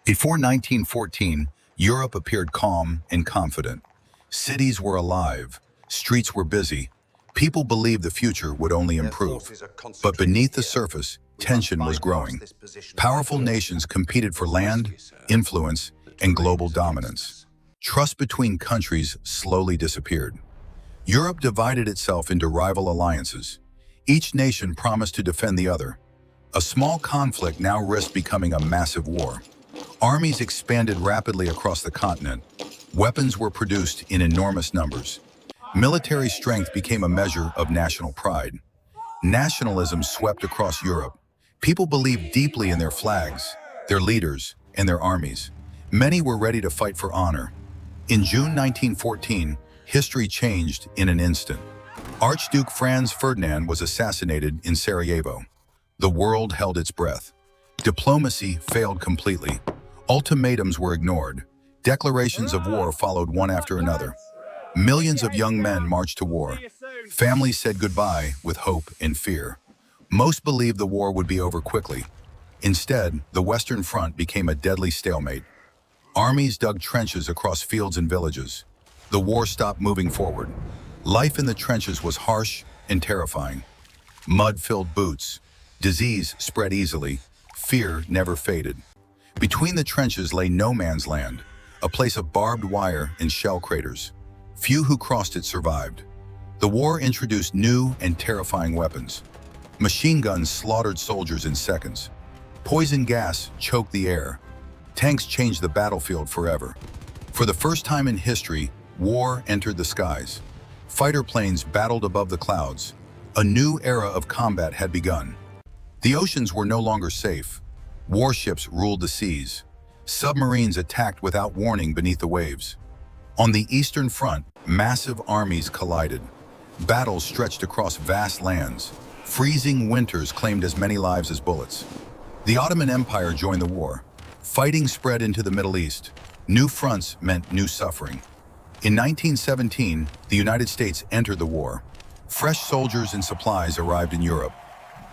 Before 1914, Europe appeared calm and confident. Cities were alive, streets were busy. People believed the future would only improve. But beneath the surface, tension was growing. Powerful nations competed for land, influence, and global dominance. Trust between countries slowly disappeared. Europe divided itself into rival alliances. Each nation promised to defend the other. A small conflict now risked becoming a massive war. Armies expanded rapidly across the continent. Weapons were produced in enormous numbers. Military strength became a measure of national pride. Nationalism swept across Europe. People believed deeply in their flags, their leaders, and their armies. Many were ready to fight for honor. In June 1914, history changed in an instant. Archduke Franz Ferdinand was assassinated in Sarajevo. The world held its breath. Diplomacy failed completely. Ultimatums were ignored. Declarations of war followed one after another. Millions of young men marched to war. Families said goodbye with hope and fear. Most believed the war would be over quickly. Instead, the Western Front became a deadly stalemate. Armies dug trenches across fields and villages. The war stopped moving forward. Life in the trenches was harsh and terrifying. Mud-filled boots. Disease spread easily. Fear never faded. Between the trenches lay no man's land, a place of barbed wire and shell craters. Few who crossed it survived. The war introduced new and terrifying weapons. Machine guns slaughtered soldiers in seconds. Poison gas choked the air. Tanks changed the battlefield forever. For the first time in history, war entered the skies. Fighter planes battled above the clouds. A new era of combat had begun. The oceans were no longer safe. Warships ruled the seas. Submarines attacked without warning beneath the waves. On the Eastern Front, massive armies collided. Battles stretched across vast lands. Freezing winters claimed as many lives as bullets. The Ottoman Empire joined the war. Fighting spread into the Middle East. New fronts meant new suffering. In 1917, the United States entered the war. Fresh soldiers and supplies arrived in Europe.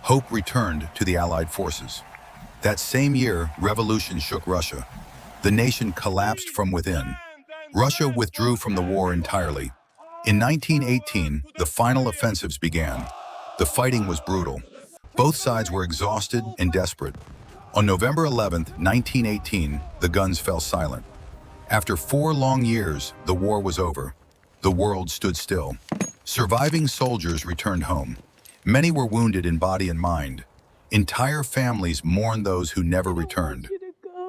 Hope returned to the Allied forces. That same year, revolution shook Russia. The nation collapsed from within. Russia withdrew from the war entirely. In 1918, the final offensives began. The fighting was brutal. Both sides were exhausted and desperate. On November 11, 1918, the guns fell silent. After 4 long years, the war was over. The world stood still. Surviving soldiers returned home. Many were wounded in body and mind. Entire families mourned those who never returned.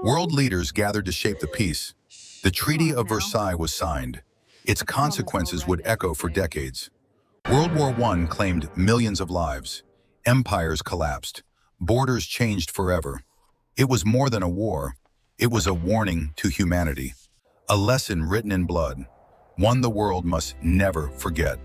World leaders gathered to shape the peace. The Treaty of Versailles was signed. Its consequences would echo for decades. World War I claimed millions of lives. Empires collapsed. Borders changed forever. It was more than a war. It was a warning to humanity. A lesson written in blood. One the world must never forget.